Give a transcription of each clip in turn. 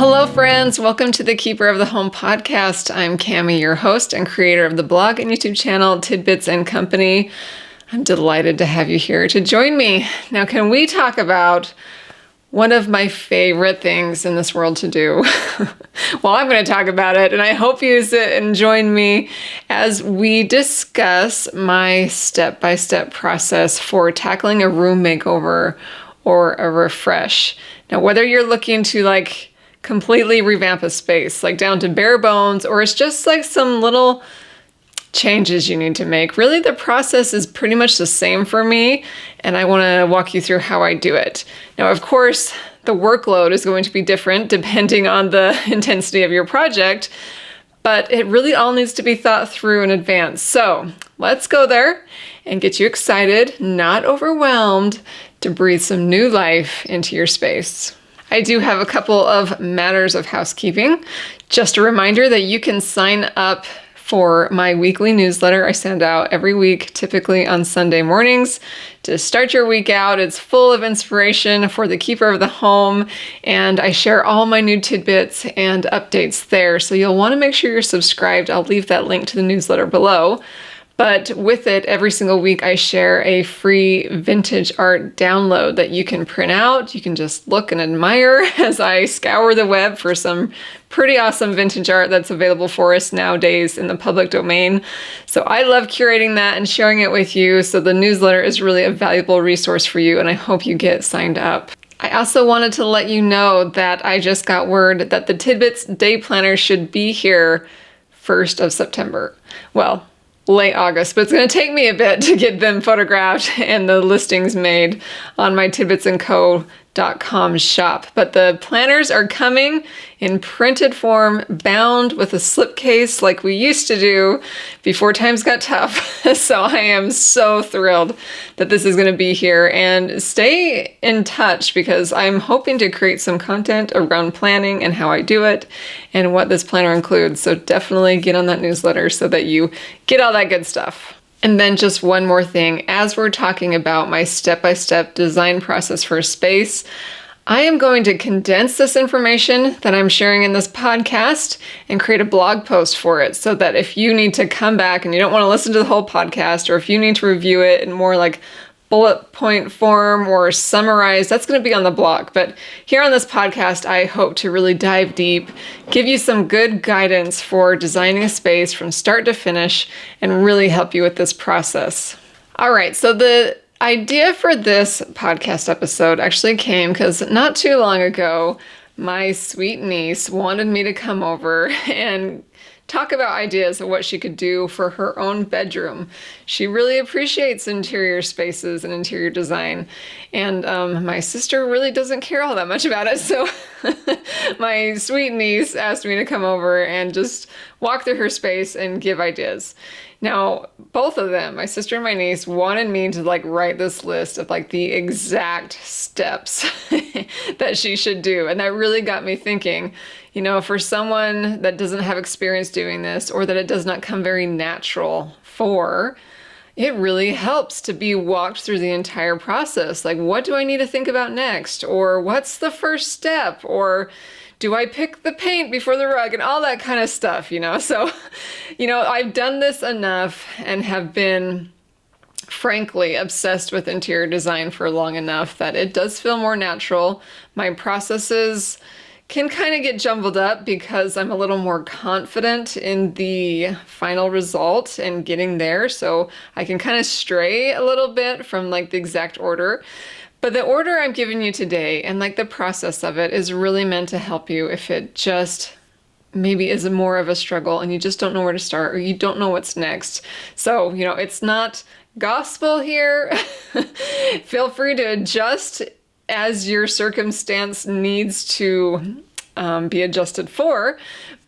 hello, friends. Welcome to the Keeper of the Home podcast. I'm Cami, your host and creator of the blog and YouTube channel Tidbits and Company. I'm delighted to have you here to join me. Now, can we talk about one of my favorite things in this world to do? Well, I'm going to talk about it, and I hope you sit and join me as we discuss my step-by-step process for tackling a room makeover or a refresh. Now, whether you're looking to completely revamp a space, down to bare bones, or it's just some little changes you need to make. Really, the process is pretty much the same for me, and I want to walk you through how I do it. Now, of course, the workload is going to be different depending on the intensity of your project, but it really all needs to be thought through in advance. So let's go there and get you excited, not overwhelmed, to breathe some new life into your space. I do have a couple of matters of housekeeping. Just a reminder that you can sign up for my weekly newsletter I send out every week, typically on Sunday mornings, to start your week out. It's full of inspiration for the keeper of the home, and I share all my new tidbits and updates there. So you'll want to make sure you're subscribed. I'll leave that link to the newsletter below. But with it, every single week, I share a free vintage art download that you can print out. You can just look and admire as I scour the web for some pretty awesome vintage art that's available for us nowadays in the public domain. So I love curating that and sharing it with you. So the newsletter is really a valuable resource for you, and I hope you get signed up. I also wanted to let you know that I just got word that the Tidbits Day Planner should be here 1st of September. Well, late August, but it's going to take me a bit to get them photographed and the listings made on my tidbitsandco.com shop. But the planners are coming in printed form, bound with a slipcase like we used to do before times got tough. So I am so thrilled that this is going to be here, and stay in touch because I'm hoping to create some content around planning and how I do it and what this planner includes. So definitely get on that newsletter so that you get all that good stuff. And then just one more thing, as we're talking about my step-by-step design process for a space, I am going to condense this information that I'm sharing in this podcast and create a blog post for it, so that if you need to come back and you don't want to listen to the whole podcast, or if you need to review it in more bullet point form or summarize, that's going to be on the blog. But here on this podcast, I hope to really dive deep, give you some good guidance for designing a space from start to finish, and really help you with this process. All right, so the idea for this podcast episode actually came because not too long ago, my sweet niece wanted me to come over and talk about ideas of what she could do for her own bedroom. She really appreciates interior spaces and interior design, and my sister really doesn't care all that much about it. So my sweet niece asked me to come over and just walk through her space and give ideas. Now, both of them, my sister and my niece, wanted me to write this list of the exact steps that she should do. And that really got me thinking, for someone that doesn't have experience doing this, or that it does not come very natural for, it really helps to be walked through the entire process. What do I need to think about next? Or what's the first step? Or do I pick the paint before the rug, and all that kind of stuff, So, I've done this enough and have been, frankly, obsessed with interior design for long enough that it does feel more natural. My processes can kind of get jumbled up because I'm a little more confident in the final result and getting there. So I can kind of stray a little bit from the exact order. But the order I'm giving you today and the process of it is really meant to help you if it just maybe is more of a struggle and you just don't know where to start, or you don't know what's next. So, it's not gospel here. Feel free to adjust as your circumstance needs to be adjusted for,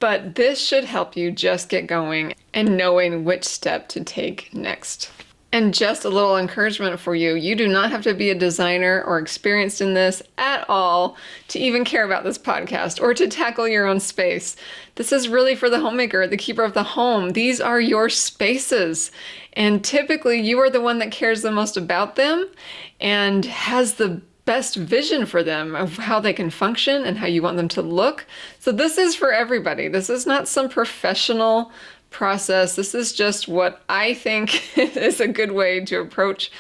but this should help you just get going and knowing which step to take next. And just a little encouragement for you, you do not have to be a designer or experienced in this at all to even care about this podcast or to tackle your own space. This is really for the homemaker, the keeper of the home. These are your spaces. And typically you are the one that cares the most about them and has the best vision for them of how they can function and how you want them to look. So this is for everybody. This is not some professional process. This is just what I think is a good way to approach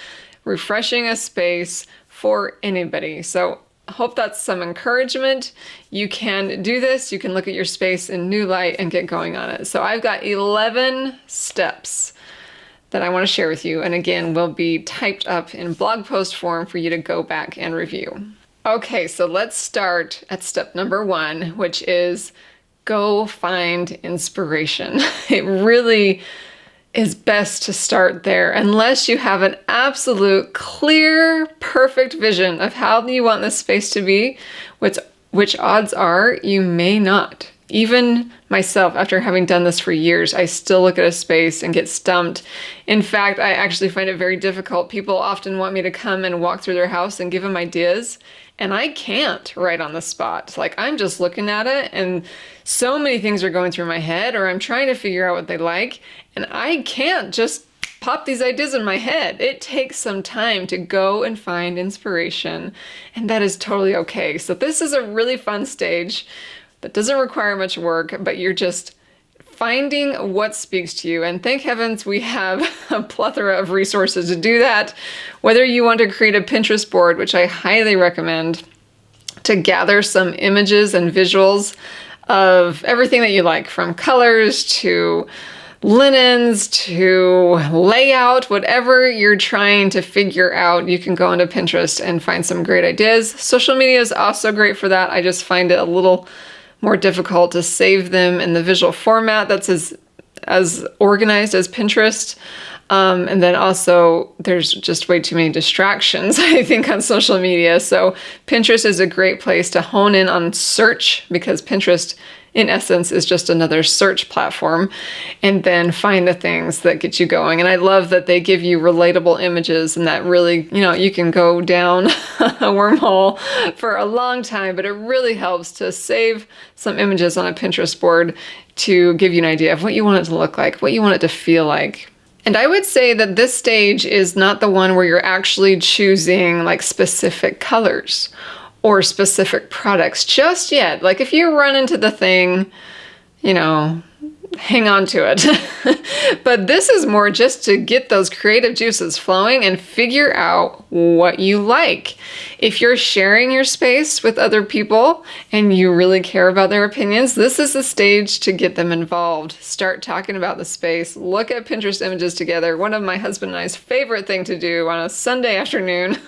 refreshing a space for anybody. So I hope that's some encouragement. You can do this. You can look at your space in new light and get going on it. So I've got 11 steps that I want to share with you. And again, will be typed up in blog post form for you to go back and review. Okay, so let's start at step number 1, which is go find inspiration. It really is best to start there unless you have an absolute clear, perfect vision of how you want this space to be, which odds are you may not. Even myself, after having done this for years, I still look at a space and get stumped. In fact, I actually find it very difficult. People often want me to come and walk through their house and give them ideas, and I can't right on the spot. Like, I'm just looking at it, and so many things are going through my head, or I'm trying to figure out what they like, and I can't just pop these ideas in my head. It takes some time to go and find inspiration, and that is totally okay. So this is a really fun stage that doesn't require much work, but you're just finding what speaks to you. And thank heavens we have a plethora of resources to do that. Whether you want to create a Pinterest board, which I highly recommend, to gather some images and visuals of everything that you like, from colors to linens to layout, whatever you're trying to figure out, you can go into Pinterest and find some great ideas. Social media is also great for that. I just find it a little more difficult to save them in the visual format that's as organized as Pinterest. And then also there's just way too many distractions, I think, on social media. So Pinterest is a great place to hone in on search, because Pinterest in essence is just another search platform, and then find the things that get you going. And I love that they give you relatable images, and that really, you can go down a wormhole for a long time, but it really helps to save some images on a Pinterest board to give you an idea of what you want it to look like, what you want it to feel like. And I would say that this stage is not the one where you're actually choosing like specific colors or specific products just yet. Like, if you run into the thing, hang on to it. But this is more just to get those creative juices flowing and figure out what you like. If you're sharing your space with other people and you really care about their opinions, this is the stage to get them involved. Start talking about the space. Look at Pinterest images together. One of my husband and I's favorite thing to do on a Sunday afternoon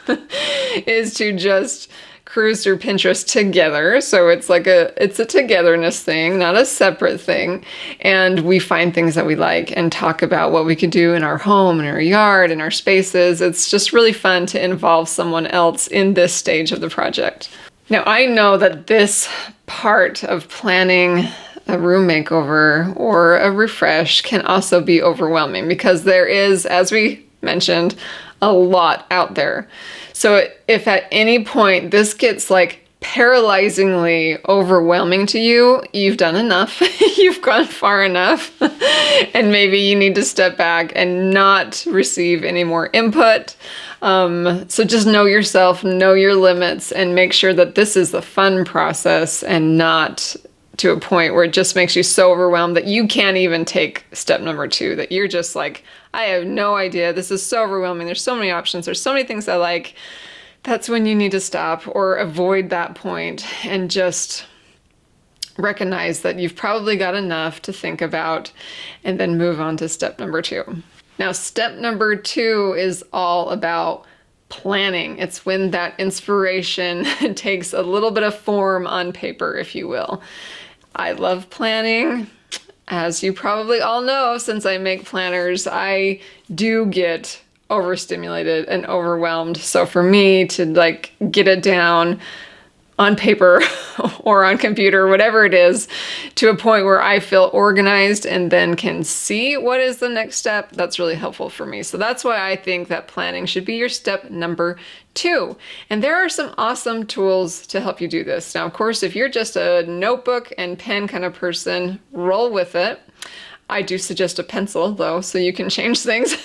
is to just cruise through Pinterest together. So it's a togetherness thing, not a separate thing. And we find things that we like and talk about what we could do in our home, in our yard, in our spaces. It's just really fun to involve someone else in this stage of the project. Now, I know that this part of planning a room makeover or a refresh can also be overwhelming, because there is, as we mentioned, a lot out there. So if at any point this gets like paralyzingly overwhelming to you, you've done enough, you've gone far enough, and maybe you need to step back and not receive any more input. So just know yourself, know your limits, and make sure that this is the fun process and not to a point where it just makes you so overwhelmed that you can't even take step number 2, that you're just like, I have no idea. This is so overwhelming. There's so many options. There's so many things I like. That's when you need to stop or avoid that point and just recognize that you've probably got enough to think about, and then move on to step number 2. Now, step number 2 is all about planning. It's when that inspiration takes a little bit of form on paper, if you will. I love planning. As you probably all know, since I make planners, I do get overstimulated and overwhelmed. So for me to get it down on paper or on computer, whatever it is, to a point where I feel organized and then can see what is the next step, that's really helpful for me. So that's why I think that planning should be your step number 2. And there are some awesome tools to help you do this. Now, of course, if you're just a notebook and pen kind of person, roll with it. I do suggest a pencil though, so you can change things.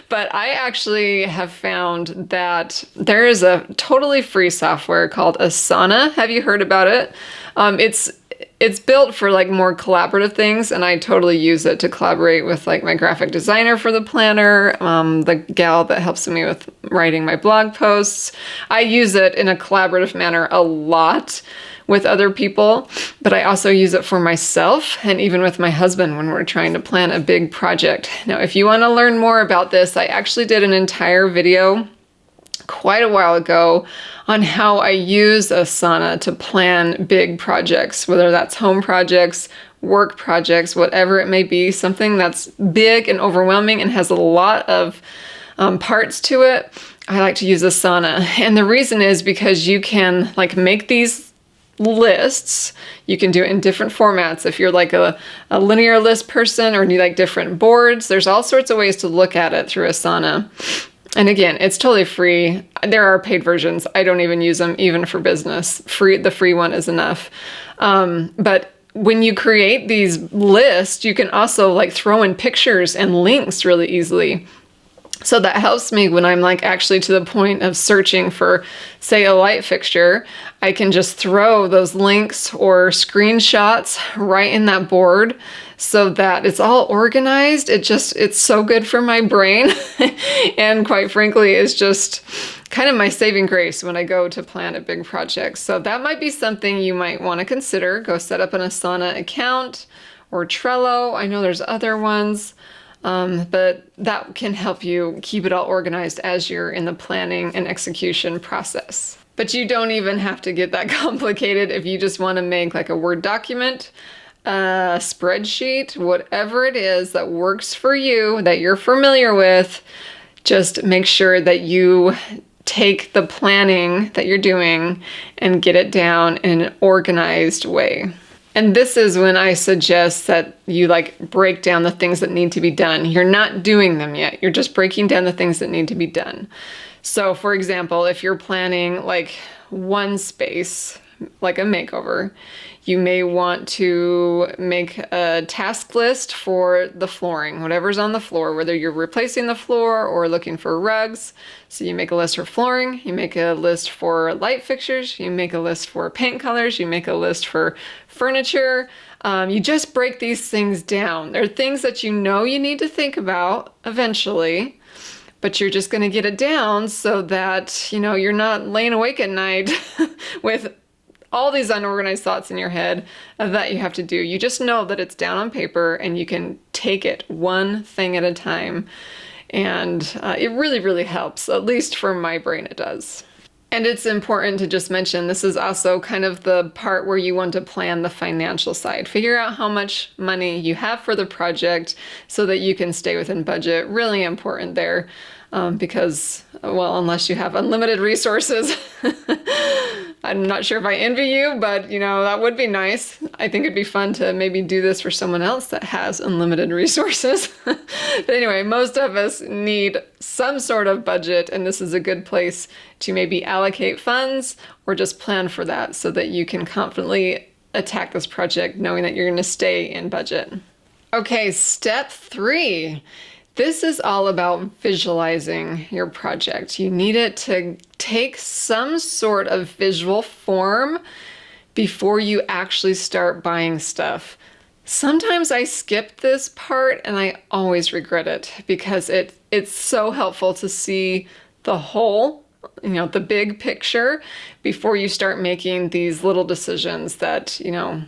But I actually have found that there is a totally free software called Asana. Have you heard about it? It's built for like more collaborative things, and I totally use it to collaborate with like my graphic designer for the planner, the gal that helps me with writing my blog posts. I use it in a collaborative manner a lot with other people, but I also use it for myself and even with my husband when we're trying to plan a big project. Now, if you want to learn more about this, I actually did an entire video quite a while ago on how I use Asana to plan big projects, whether that's home projects, work projects, whatever it may be, something that's big and overwhelming and has a lot of parts to it. I like to use Asana. And the reason is because you can like make these lists. You can do it in different formats. If you're like a linear list person or you like different boards, there's all sorts of ways to look at it through Asana. And again, it's totally free. There are paid versions. I don't even use them even for business. The free one is enough. But when you create these lists, you can also like throw in pictures and links really easily. So that helps me when I'm like actually to the point of searching for, say, a light fixture. I can just throw those links or screenshots right in that board so that it's all organized. It's so good for my brain. And quite frankly, it's just kind of my saving grace when I go to plan a big project. So that might be something you might want to consider. Go set up an Asana account or Trello. I know there's other ones. But that can help you keep it all organized as you're in the planning and execution process. But you don't even have to get that complicated if you just want to make like a Word document, a spreadsheet, whatever it is that works for you, that you're familiar with. Just make sure that you take the planning that you're doing and get it down in an organized way. And this is when I suggest that you like break down the things that need to be done. You're not doing them yet. You're just breaking down the things that need to be done. So for example, if you're planning like one space, like a makeover, you may want to make a task list for the flooring, whatever's on the floor, whether you're replacing the floor or looking for rugs. So you make a list for flooring, you make a list for light fixtures, you make a list for paint colors, you make a list for furniture. You just break these things down. They're things that you know you need to think about eventually, but you're just going to get it down so that, you know, you're not laying awake at night with all these unorganized thoughts in your head that you have to do. You just know that it's down on paper and you can take it one thing at a time. And it really, really helps. At least for my brain, it does. And it's important to just mention, this is also kind of the part where you want to plan the financial side. Figure out how much money you have for the project so that you can stay within budget. Really important there. Because, well, unless you have unlimited resources, I'm not sure if I envy you, but you know, that would be nice. I think it'd be fun to maybe do this for someone else that has unlimited resources. But anyway, most of us need some sort of budget, and this is a good place to maybe allocate funds or just plan for that so that you can confidently attack this project knowing that you're going to stay in budget. Okay, step 3. This is all about visualizing your project. You need it to take some sort of visual form before you actually start buying stuff. Sometimes I skip this part and I always regret it because it's so helpful to see the whole, you know, the big picture before you start making these little decisions that, you know,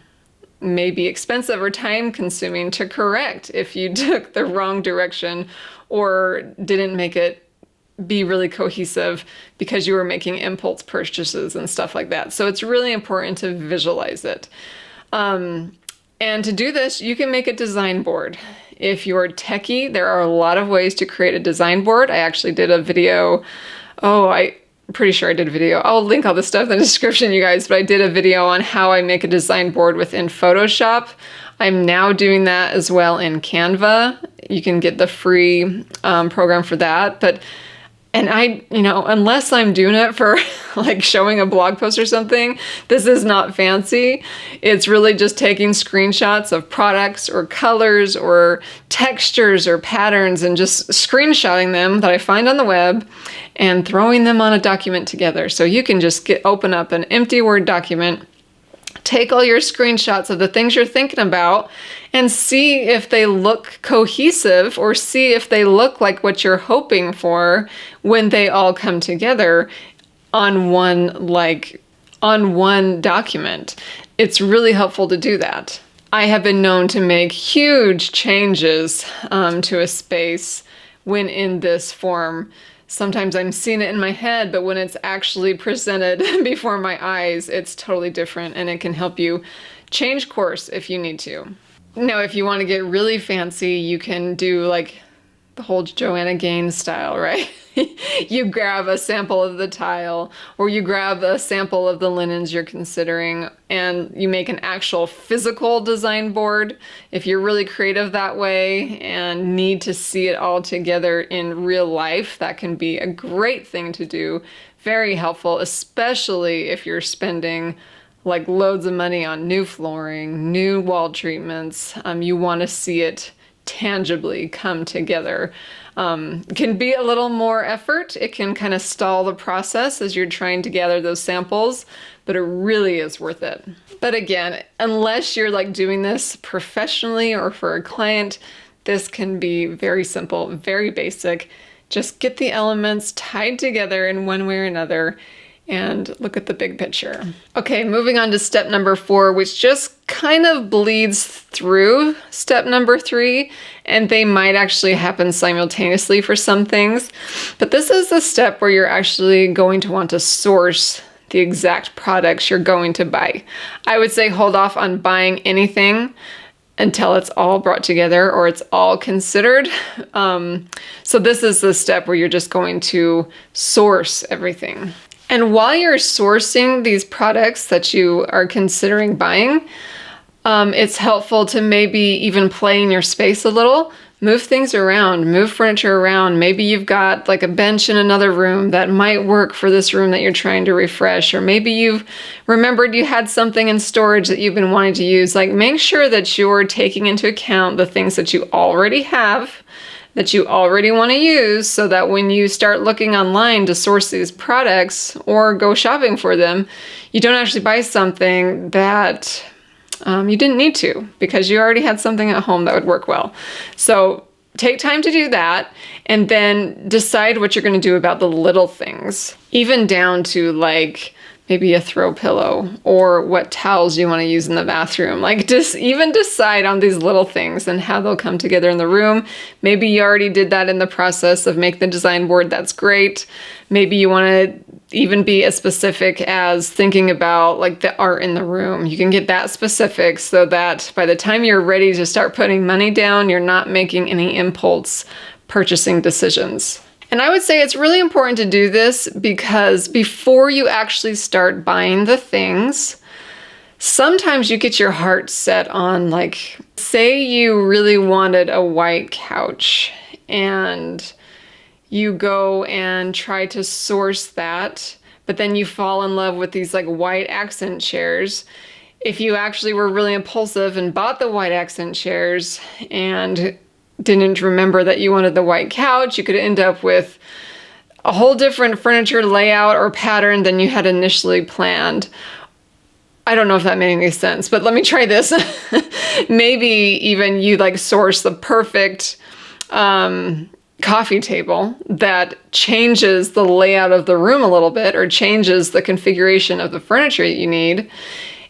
may be expensive or time consuming to correct if you took the wrong direction or didn't make it be really cohesive because you were making impulse purchases and stuff like that. So it's really important to visualize it. And to do this, you can make a design board. If you're techie, there are a lot of ways to create a design board. I actually did a video. I'm pretty sure I did a video. I'll link all this stuff in the description, you guys, but I did a video on how I make a design board within Photoshop. I'm now doing that as well in Canva. You can get the free program for that. And unless I'm doing it for like showing a blog post or something, this is not fancy. It's really just taking screenshots of products or colors or textures or patterns and just screenshotting them that I find on the web and throwing them on a document together. So you can just open up an empty Word document, take all your screenshots of the things you're thinking about and see if they look cohesive or see if they look like what you're hoping for when they all come together on one document. It's really helpful to do that. I have been known to make huge changes to a space when in this form. Sometimes I'm seeing it in my head, but when it's actually presented before my eyes, it's totally different, and it can help you change course if you need to. Now, if you want to get really fancy, you can do like the whole Joanna Gaines style, right? You grab a sample of the tile, or you grab a sample of the linens you're considering, and you make an actual physical design board. If you're really creative that way and need to see it all together in real life, that can be a great thing to do. Very helpful, especially if you're spending like loads of money on new flooring, new wall treatments. You want to see it tangibly come together. Can be a little more effort. It can kind of stall the process as you're trying to gather those samples, but it really is worth it. But again, unless you're like doing this professionally or for a client, this can be very simple, very basic. Just get the elements tied together in one way or another and look at the big picture. Okay, moving on to step number 4, which just kind of bleeds through step number 3, and they might actually happen simultaneously for some things. But this is the step where you're actually going to want to source the exact products you're going to buy. I would say hold off on buying anything until it's all brought together or it's all considered. So this is the step where you're just going to source everything. And while you're sourcing these products that you are considering buying, it's helpful to maybe even play in your space a little. Move things around, move furniture around. Maybe you've got like a bench in another room that might work for this room that you're trying to refresh. Or maybe you've remembered you had something in storage that you've been wanting to use. Like, make sure that you're taking into account the things that you already have, that you already want to use, so that when you start looking online to source these products or go shopping for them, you don't actually buy something that you didn't need to because you already had something at home that would work well. So take time to do that, and then decide what you're going to do about the little things, even down to like maybe a throw pillow or what towels you want to use in the bathroom. Like, just even decide on these little things and how they'll come together in the room. Maybe you already did that in the process of make the design board. That's great. Maybe you want to even be as specific as thinking about like the art in the room. You can get that specific so that by the time you're ready to start putting money down, you're not making any impulse purchasing decisions. And I would say it's really important to do this because before you actually start buying the things, sometimes you get your heart set on, like, say you really wanted a white couch and you go and try to source that, but then you fall in love with these like white accent chairs. If you actually were really impulsive and bought the white accent chairs and didn't remember that you wanted the white couch, you could end up with a whole different furniture layout or pattern than you had initially planned. I don't know if that made any sense, but let me try this. Maybe even you like source the perfect coffee table that changes the layout of the room a little bit or changes the configuration of the furniture that you need.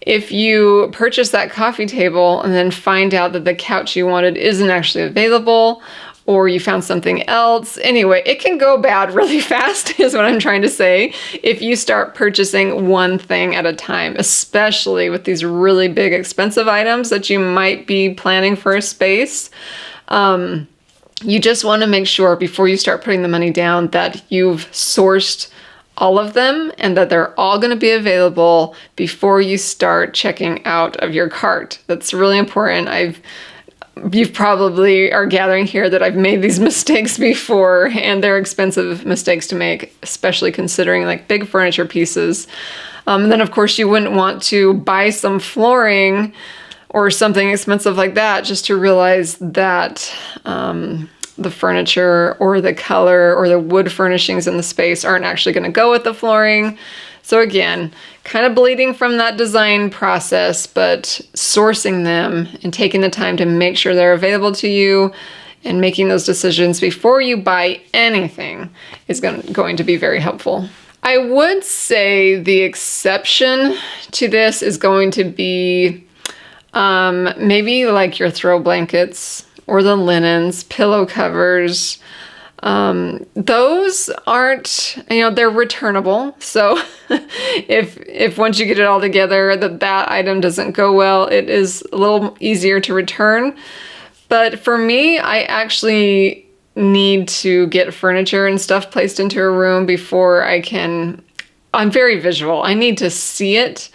If you purchase that coffee table and then find out that the couch you wanted isn't actually available, or you found something else. Anyway, it can go bad really fast is what I'm trying to say if you start purchasing one thing at a time, especially with these really big expensive items that you might be planning for a space. You just want to make sure before you start putting the money down that you've sourced all of them and that they're all going to be available before you start checking out of your cart. That's really important. You probably are gathering here that I've made these mistakes before, and they're expensive mistakes to make, especially considering like big furniture pieces. And then of course you wouldn't want to buy some flooring or something expensive like that just to realize that the furniture or the color or the wood furnishings in the space aren't actually going to go with the flooring. So again, kind of bleeding from that design process, but sourcing them and taking the time to make sure they're available to you and making those decisions before you buy anything is going to be very helpful. I would say the exception to this is going to be maybe like your throw blankets or the linens, pillow covers. Those aren't, they're returnable. So if once you get it all together that item doesn't go well, it is a little easier to return. But for me, I actually need to get furniture and stuff placed into a room before I'm very visual. I need to see it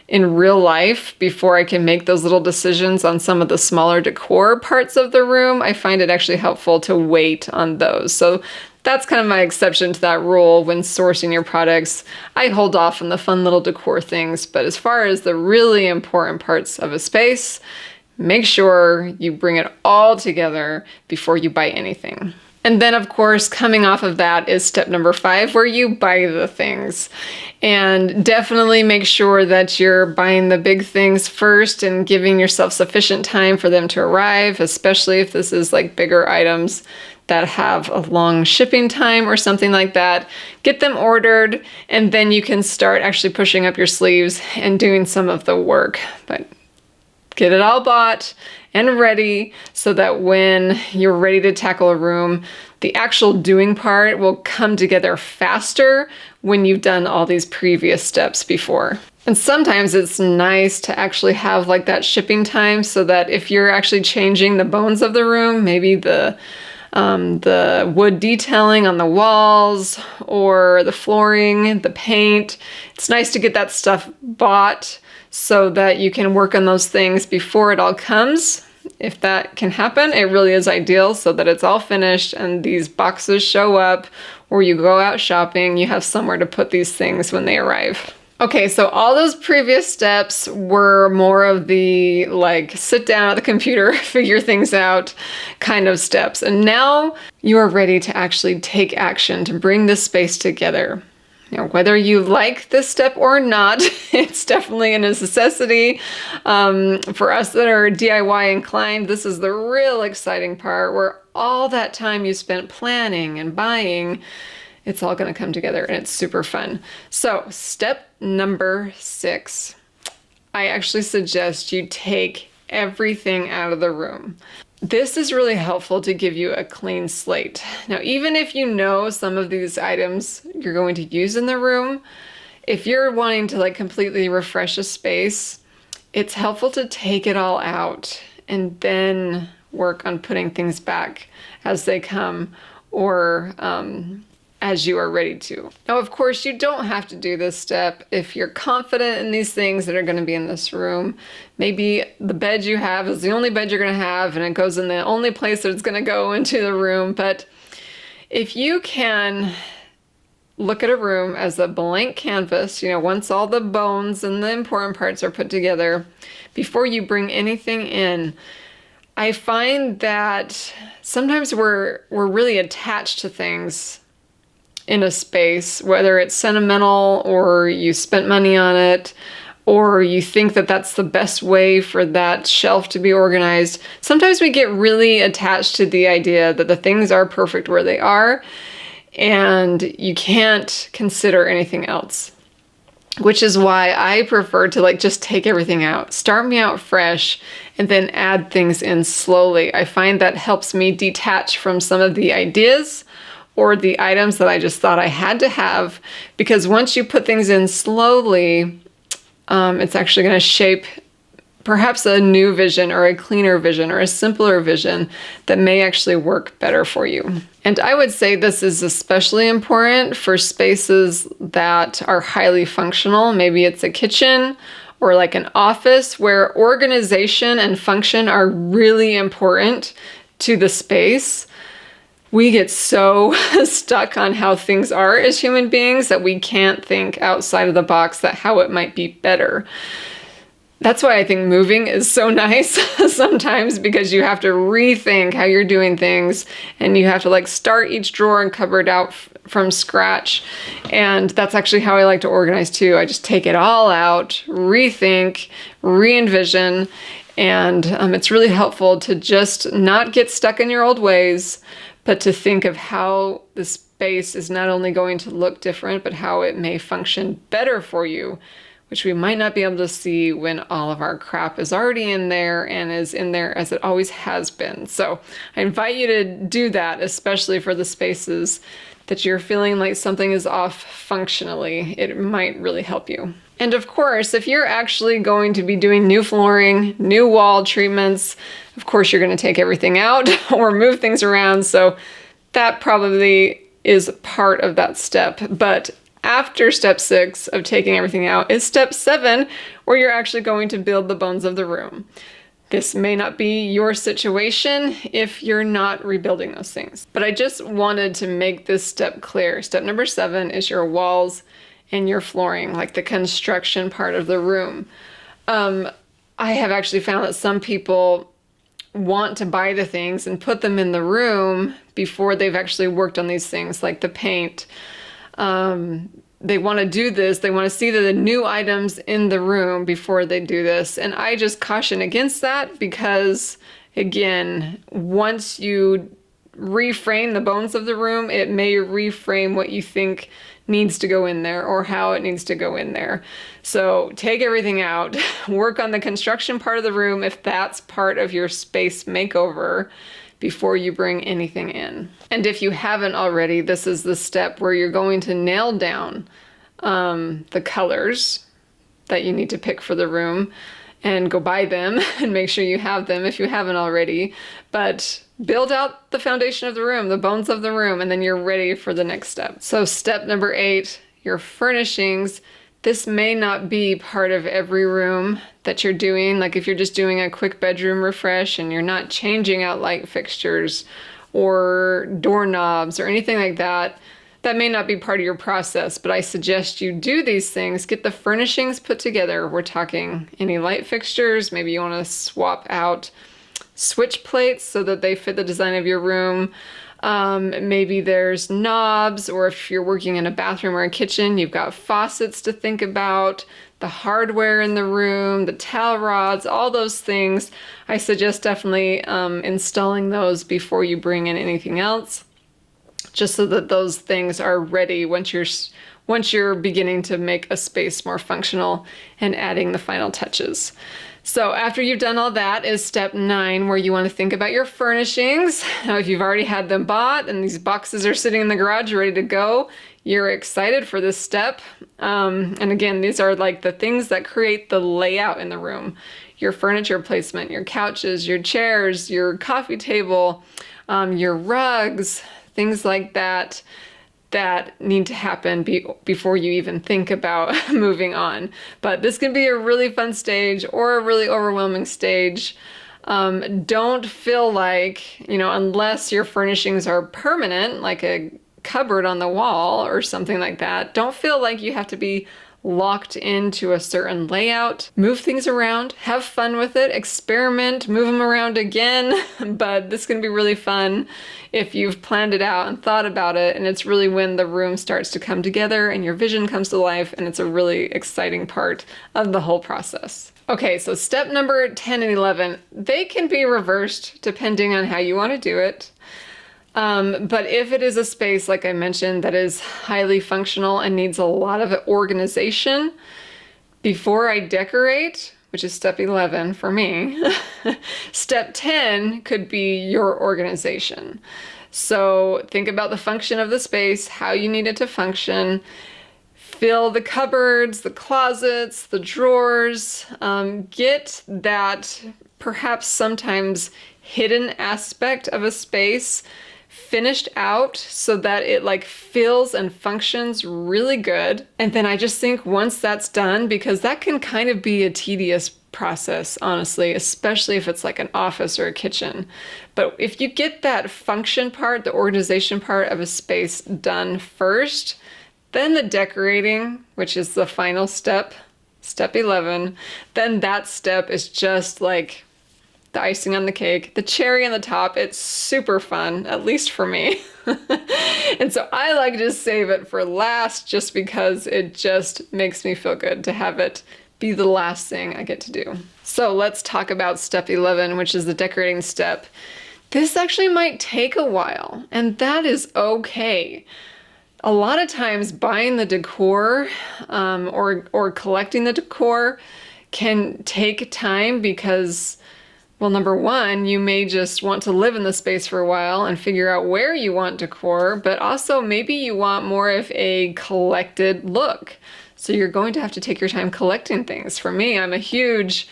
in real life before I can make those little decisions on some of the smaller decor parts of the room. I find it actually helpful to wait on those. So that's kind of my exception to that rule when sourcing your products. I hold off on the fun little decor things, but as far as the really important parts of a space, make sure you bring it all together before you buy anything. And then, of course, coming off of that is step number 5, where you buy the things. And definitely make sure that you're buying the big things first and giving yourself sufficient time for them to arrive, especially if this is like bigger items that have a long shipping time or something like that. Get them ordered, and then you can start actually pushing up your sleeves and doing some of the work. But get it all bought and ready so that when you're ready to tackle a room, the actual doing part will come together faster when you've done all these previous steps before. And sometimes it's nice to actually have like that shipping time so that if you're actually changing the bones of the room, maybe the wood detailing on the walls or the flooring, the paint, it's nice to get that stuff bought so that you can work on those things before it all comes. If that can happen, it really is ideal so that it's all finished and these boxes show up, or you go out shopping, you have somewhere to put these things when they arrive. Okay, so all those previous steps were more of the like sit down at the computer, figure things out kind of steps. And now you are ready to actually take action to bring this space together. Whether you like this step or not, it's definitely a necessity. For us that are DIY inclined, this is the real exciting part where all that time you spent planning and buying, it's all going to come together and it's super fun. So step number 6, I actually suggest you take everything out of the room. This is really helpful to give you a clean slate. Now, even if you know some of these items you're going to use in the room, if you're wanting to like completely refresh a space, it's helpful to take it all out and then work on putting things back as they come or as you are ready to. Now, of course, you don't have to do this step if you're confident in these things that are going to be in this room. Maybe the bed you have is the only bed you're going to have and it goes in the only place that it's going to go into the room. But if you can look at a room as a blank canvas, once all the bones and the important parts are put together, before you bring anything in, I find that sometimes we're really attached to things in a space, whether it's sentimental or you spent money on it, or you think that that's the best way for that shelf to be organized. Sometimes we get really attached to the idea that the things are perfect where they are, and you can't consider anything else. Which is why I prefer to just take everything out, start me out fresh, and then add things in slowly. I find that helps me detach from some of the ideas or the items that I just thought I had to have, because once you put things in slowly, it's actually going to shape perhaps a new vision or a cleaner vision or a simpler vision that may actually work better for you. And I would say this is especially important for spaces that are highly functional. Maybe it's a kitchen or like an office where organization and function are really important to the space, we get so stuck on how things are as human beings that we can't think outside of the box that how it might be better. That's why I think moving is so nice sometimes, because you have to rethink how you're doing things and you have to like start each drawer and cupboard out from scratch. And that's actually how I like to organize too. I just take it all out, rethink, re-envision, and it's really helpful to just not get stuck in your old ways, but to think of how the space is not only going to look different, but how it may function better for you, which we might not be able to see when all of our crap is already in there and is in there as it always has been. So I invite you to do that, especially for the spaces that you're feeling like something is off functionally. It might really help you. And of course, if you're actually going to be doing new flooring, new wall treatments, of course you're going to take everything out or move things around. So that probably is part of that step. But after step 6 of taking everything out is step 7, where you're actually going to build the bones of the room. This may not be your situation if you're not rebuilding those things. But I just wanted to make this step clear. Step number 7 is your walls and your flooring, like the construction part of the room. I have actually found that some people want to buy the things and put them in the room before they've actually worked on these things, like the paint. They want to do this. They want to see the new items in the room before they do this. And I just caution against that because, again, once you reframe the bones of the room, it may reframe what you think needs to go in there or how it needs to go in there. So take everything out, work on the construction part of the room if that's part of your space makeover before you bring anything in. And if you haven't already, this is the step where you're going to nail down the colors that you need to pick for the room and go buy them and make sure you have them if you haven't already. But build out the foundation of the room, the bones of the room, and then you're ready for the next step. So step number 8, your furnishings. This may not be part of every room that you're doing. Like if you're just doing a quick bedroom refresh and you're not changing out light fixtures or doorknobs or anything like that, that may not be part of your process, but I suggest you do these things. Get the furnishings put together. We're talking any light fixtures. Maybe you want to swap out switch plates so that they fit the design of your room. Maybe there's knobs, or if you're working in a bathroom or a kitchen, you've got faucets to think about, the hardware in the room, the towel rods, all those things. I suggest definitely installing those before you bring in anything else, just so that those things are ready once you're beginning to make a space more functional and adding the final touches. So after you've done all that is step 9, where you want to think about your furnishings. Now, if you've already had them bought and these boxes are sitting in the garage ready to go, you're excited for this step. And again, these are like the things that create the layout in the room. Your furniture placement, your couches, your chairs, your coffee table, your rugs, things like that need to happen before you even think about moving on. But this can be a really fun stage or a really overwhelming stage. Don't feel like, unless your furnishings are permanent, like a cupboard on the wall or something like that, don't feel like you have to be locked into a certain layout. Move things around, have fun with it, experiment, move them around again. But this can be really fun if you've planned it out and thought about it. And it's really when the room starts to come together and your vision comes to life. And it's a really exciting part of the whole process. Okay, so step number 10 and 11, they can be reversed depending on how you want to do it. But if it is a space, like I mentioned, that is highly functional and needs a lot of organization, before I decorate, which is step 11 for me, step 10 could be your organization. So think about the function of the space, how you need it to function. Fill the cupboards, the closets, the drawers. Get that perhaps sometimes hidden aspect of a space finished out so that it like feels and functions really good. And then I just think once that's done, because that can kind of be a tedious process, honestly, especially if it's like an office or a kitchen. But if you get that function part, the organization part of a space done first, then the decorating, which is the final step, step 11, then that step is just like the icing on the cake, the cherry on the top. It's super fun, at least for me. And so I like to save it for last just because it just makes me feel good to have it be the last thing I get to do. So let's talk about step 11, which is the decorating step. This actually might take a while, and that is okay. A lot of times buying the decor or collecting the decor can take time because, well, number one, you may just want to live in the space for a while and figure out where you want decor, but also maybe you want more of a collected look. So you're going to have to take your time collecting things. For me, I'm a huge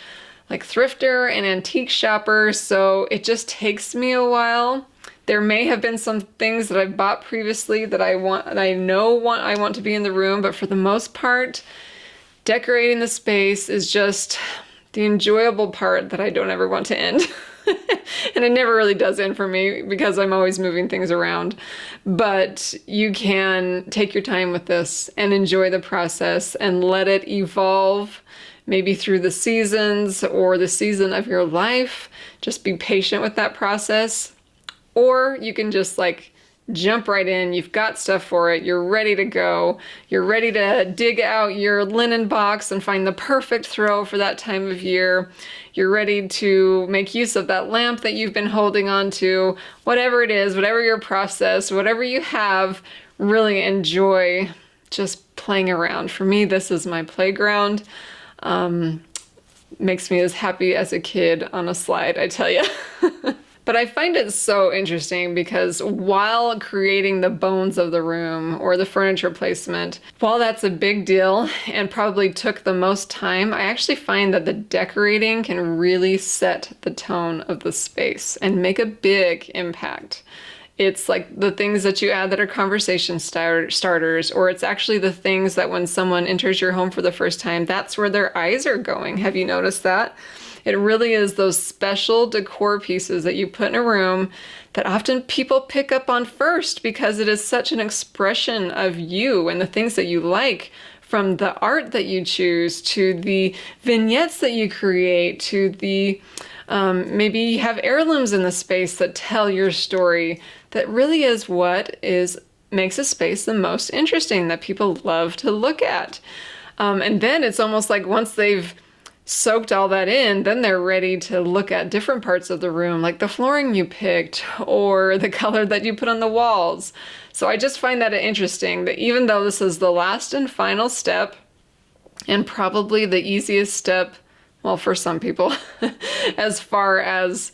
thrifter and antique shopper, so it just takes me a while. There may have been some things that I've bought previously that I want to be in the room, but for the most part, decorating the space is just the enjoyable part that I don't ever want to end. And it never really does end for me because I'm always moving things around. But you can take your time with this and enjoy the process and let it evolve, maybe through the seasons or the season of your life. Just be patient with that process. Or you can just jump right in. You've got stuff for it. You're ready to go. You're ready to dig out your linen box and find the perfect throw for that time of year. You're ready to make use of that lamp that you've been holding on to. Whatever it is, whatever your process, whatever you have, really enjoy just playing around. For me, this is my playground. Makes me as happy as a kid on a slide, I tell you. But I find it so interesting because while creating the bones of the room or the furniture placement, while that's a big deal and probably took the most time, I actually find that the decorating can really set the tone of the space and make a big impact. It's like the things that you add that are conversation starters, or it's actually the things that when someone enters your home for the first time, that's where their eyes are going. Have you noticed that? It really is those special decor pieces that you put in a room that often people pick up on first because it is such an expression of you and the things that you like, from the art that you choose to the vignettes that you create to the maybe you have heirlooms in the space that tell your story. That really is what makes a space the most interesting, that people love to look at. And then it's almost like once they've soaked all that in, then they're ready to look at different parts of the room, like the flooring you picked or the color that you put on the walls. So I just find that interesting that even though this is the last and final step, and probably the easiest step, well, for some people, as far as,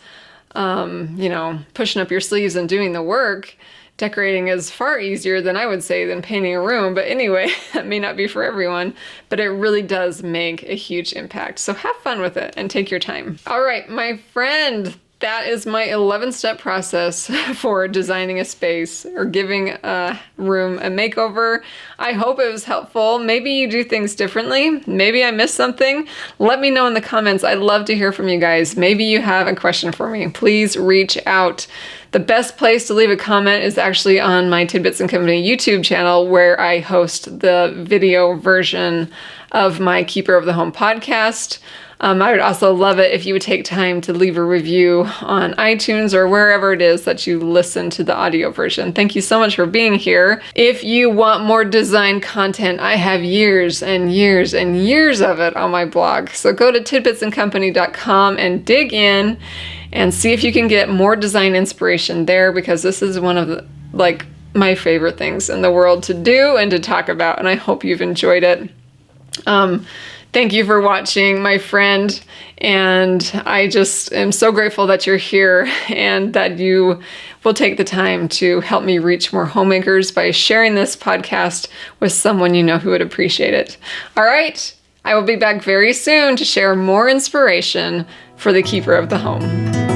pushing up your sleeves and doing the work, decorating is far easier than I would say than painting a room. But anyway, that may not be for everyone, but it really does make a huge impact. So have fun with it and take your time. All right, my friend, that is my 11-step process for designing a space or giving a room a makeover. I hope it was helpful. Maybe you do things differently. Maybe I missed something. Let me know in the comments. I'd love to hear from you guys. Maybe you have a question for me. Please reach out. The best place to leave a comment is actually on my Tidbits and Company YouTube channel, where I host the video version of my Keeper of the Home podcast. I would also love it if you would take time to leave a review on iTunes or wherever it is that you listen to the audio version. Thank you so much for being here. If you want more design content, I have years and years and years of it on my blog. So go to tidbitsandcompany.com and dig in and see if you can get more design inspiration there, because this is one of the, my favorite things in the world to do and to talk about, and I hope you've enjoyed it. Thank you for watching, my friend, and I just am so grateful that you're here and that you will take the time to help me reach more homemakers by sharing this podcast with someone you know who would appreciate it. All right, I will be back very soon to share more inspiration for the Keeper of the Home.